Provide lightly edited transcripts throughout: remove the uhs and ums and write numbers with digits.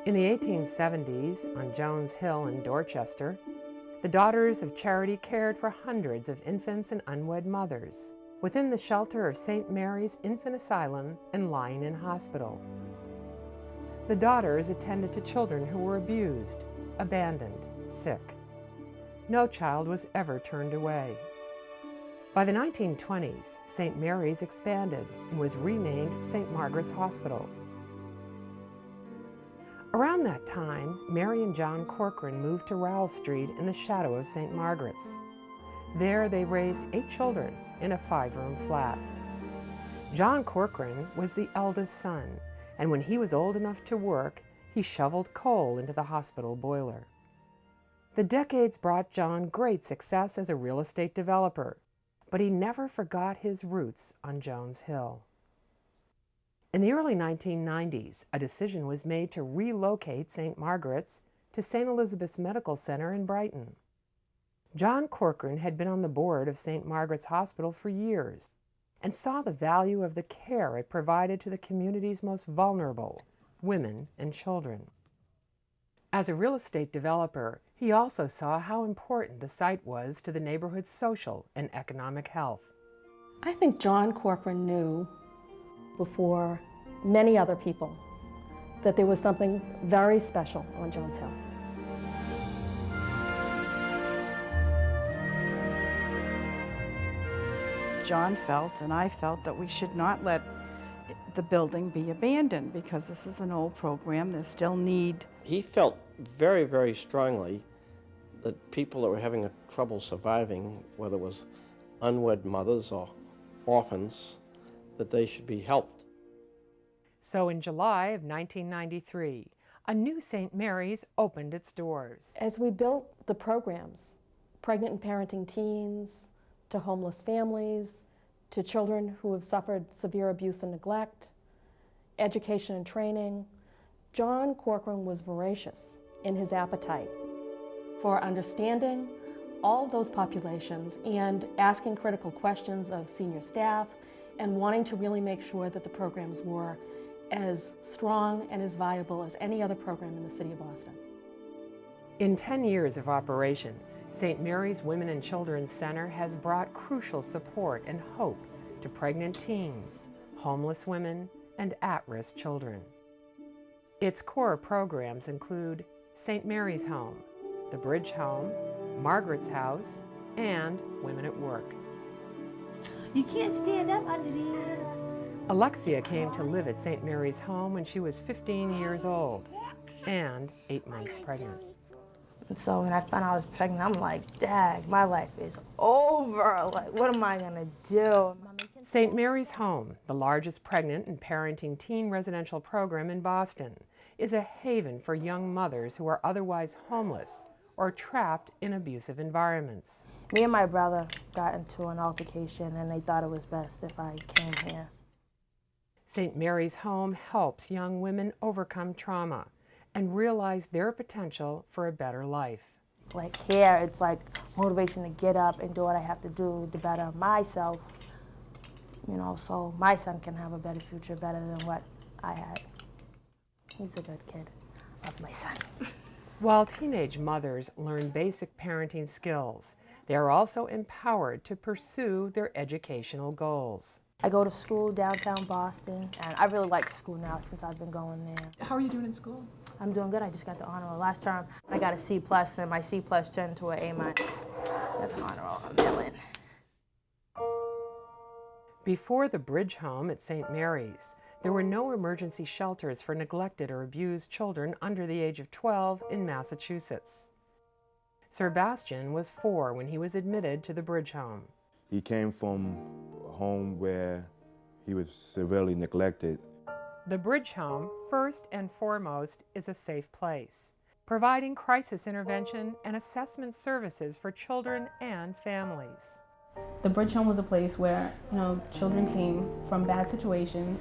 In the 1870s, on Jones Hill in Dorchester, the Daughters of Charity cared for hundreds of infants and unwed mothers within the shelter of St. Mary's Infant Asylum and Lying-in Hospital. The Daughters attended to children who were abused, abandoned, sick. No child was ever turned away. By the 1920s, St. Mary's expanded and was renamed St. Margaret's Hospital. Around that time, Mary and John Corcoran moved to Rowell Street in the shadow of St. Margaret's. There they raised 8 children in a 5-room flat. John Corcoran was the eldest son, and when he was old enough to work, he shoveled coal into the hospital boiler. The decades brought John great success as a real estate developer, but he never forgot his roots on Jones Hill. In the early 1990s, a decision was made to relocate St. Margaret's to St. Elizabeth's Medical Center in Brighton. John Corcoran had been on the board of St. Margaret's Hospital for years and saw the value of the care it provided to the community's most vulnerable, women and children. As a real estate developer, he also saw how important the site was to the neighborhood's social and economic health. I think John Corcoran knew before many other people that there was something very special on Jones Hill. John felt, and I felt, that we should not let the building be abandoned because this is an old program. There's still need. He felt very, very strongly that people that were having trouble surviving, whether it was unwed mothers or orphans, that they should be helped. So in July of 1993, a new St. Mary's opened its doors. As we built the programs, pregnant and parenting teens, to homeless families, to children who have suffered severe abuse and neglect, education and training, John Corcoran was voracious in his appetite for understanding all of those populations and asking critical questions of senior staff and wanting to really make sure that the programs were as strong and as viable as any other program in the city of Boston. In 10 years of operation, St. Mary's Women and Children's Center has brought crucial support and hope to pregnant teens, homeless women, and at-risk children. Its core programs include St. Mary's Home, the Bridge Home, Margaret's House, and Women at Work. You can't stand up under there. Alexia came to live at St. Mary's Home when she was 15 years old and 8 months pregnant. And so when I found out I was pregnant, I'm like, dag, my life is over. Like, what am I gonna do? St. Mary's Home, the largest pregnant and parenting teen residential program in Boston, is a haven for young mothers who are otherwise homeless or trapped in abusive environments. Me and my brother got into an altercation and they thought it was best if I came here. St. Mary's Home helps young women overcome trauma and realize their potential for a better life. Like here, it's like motivation to get up and do what I have to do to better myself, you know, so my son can have a better future, better than what I had. He's a good kid. Love my son. While teenage mothers learn basic parenting skills, they are also empowered to pursue their educational goals. I go to school downtown Boston, and I really like school now since I've been going there. How are you doing in school? I'm doing good. I just got the honor roll. Last term, I got a C+, and my C+ turned to an A-. I got the honor roll. I'm million. Before the Bridge Home at St. Mary's, there were no emergency shelters for neglected or abused children under the age of 12 in Massachusetts. Sir Bastian was 4 when he was admitted to the Bridge Home. He came from a home where he was severely neglected. The Bridge Home, first and foremost, is a safe place, providing crisis intervention and assessment services for children and families. The Bridge Home was a place where, children came from bad situations.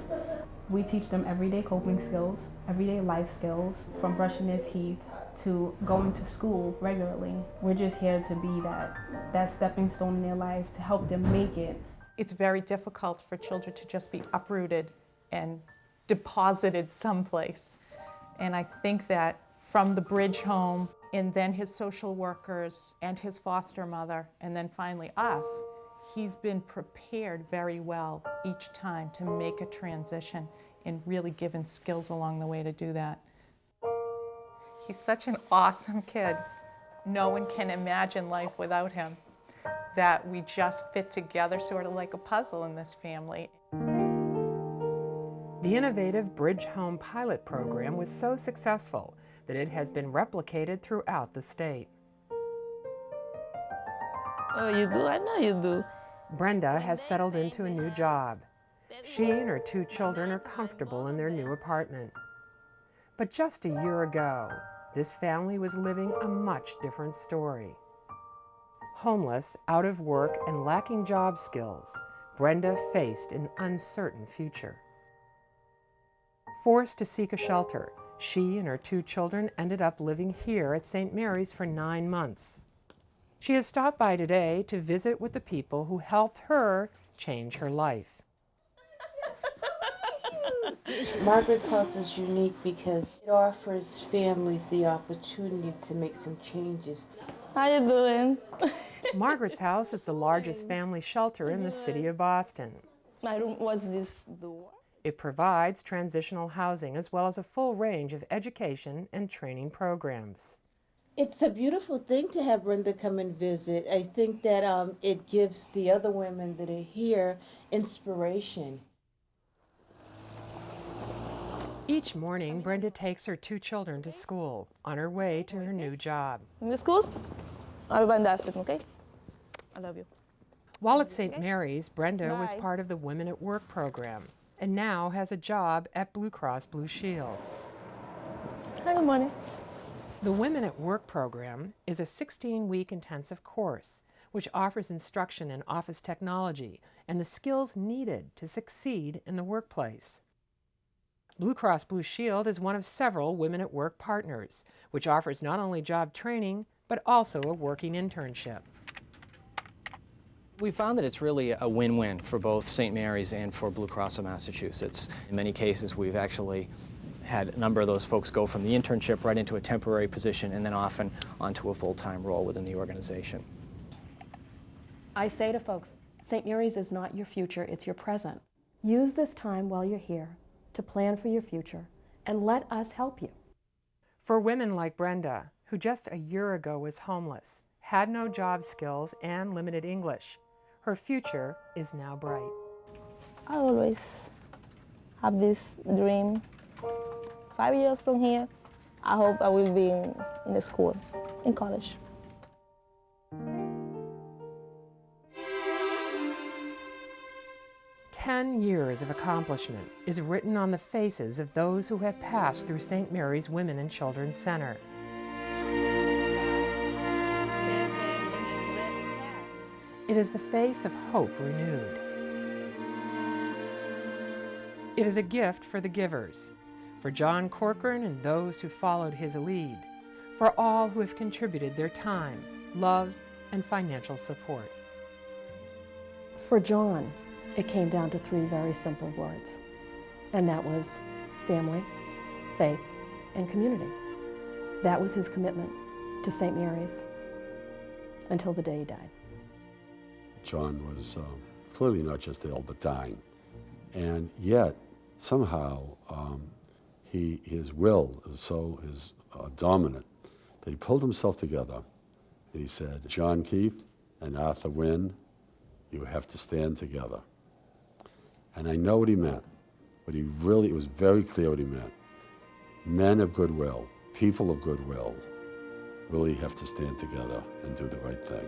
We teach them everyday coping skills, everyday life skills, from brushing their teeth to going to school regularly. We're just here to be that stepping stone in their life to help them make it. It's very difficult for children to just be uprooted and deposited someplace. And I think that from the Bridge home, and then his social workers, and his foster mother, and then finally us, he's been prepared very well each time to make a transition and really given skills along the way to do that. He's such an awesome kid. No one can imagine life without him. That we just fit together sort of like a puzzle in this family. The innovative Bridge Home pilot program was so successful that it has been replicated throughout the state. Oh, you do? I know you do. Brenda has settled into a new job. She and her 2 children are comfortable in their new apartment. But just a year ago, this family was living a much different story. Homeless, out of work, and lacking job skills, Brenda faced an uncertain future. Forced to seek a shelter, she and her 2 children ended up living here at St. Mary's for 9 months. She has stopped by today to visit with the people who helped her change her life. Margaret's House is unique because it offers families the opportunity to make some changes. How you doing? Margaret's House is the largest family shelter in the city of Boston. My room was this door. It provides transitional housing as well as a full range of education and training programs. It's a beautiful thing to have Brenda come and visit. I think that it gives the other women that are here inspiration. Each morning, Brenda takes her 2 children to school on her way to her new job. In the school? I'll find that, okay? I love you. While at St. Mary's, Brenda was part of the Women at Work program and now has a job at Blue Cross Blue Shield. Hi, good morning. The Women at Work program is a 16-week intensive course which offers instruction in office technology and the skills needed to succeed in the workplace. Blue Cross Blue Shield is one of several Women at Work partners, which offers not only job training, but also a working internship. We found that it's really a win-win for both St. Mary's and for Blue Cross of Massachusetts. In many cases, we've actually had a number of those folks go from the internship right into a temporary position and then often onto a full-time role within the organization. I say to folks, St. Mary's is not your future, it's your present. Use this time while you're here to plan for your future and let us help you. For women like Brenda, who just a year ago was homeless, had no job skills and limited English, her future is now bright. I always have this dream. 5 years from here, I hope I will be in the school, in college. "10 years of accomplishment is written on the faces of those who have passed through St. Mary's Women and Children's Center. It is the face of hope renewed. It is a gift for the givers, for John Corcoran and those who followed his lead, for all who have contributed their time, love, and financial support. For John, it came down to 3 very simple words, and that was family, faith, and community. That was his commitment to St. Mary's until the day he died. John was clearly not just ill, but dying. And yet, somehow, his will is so dominant that he pulled himself together and he said, "John Keith and Arthur Wynn, you have to stand together." And I know what he meant. It was very clear what he meant. Men of goodwill, people of goodwill, really have to stand together and do the right thing.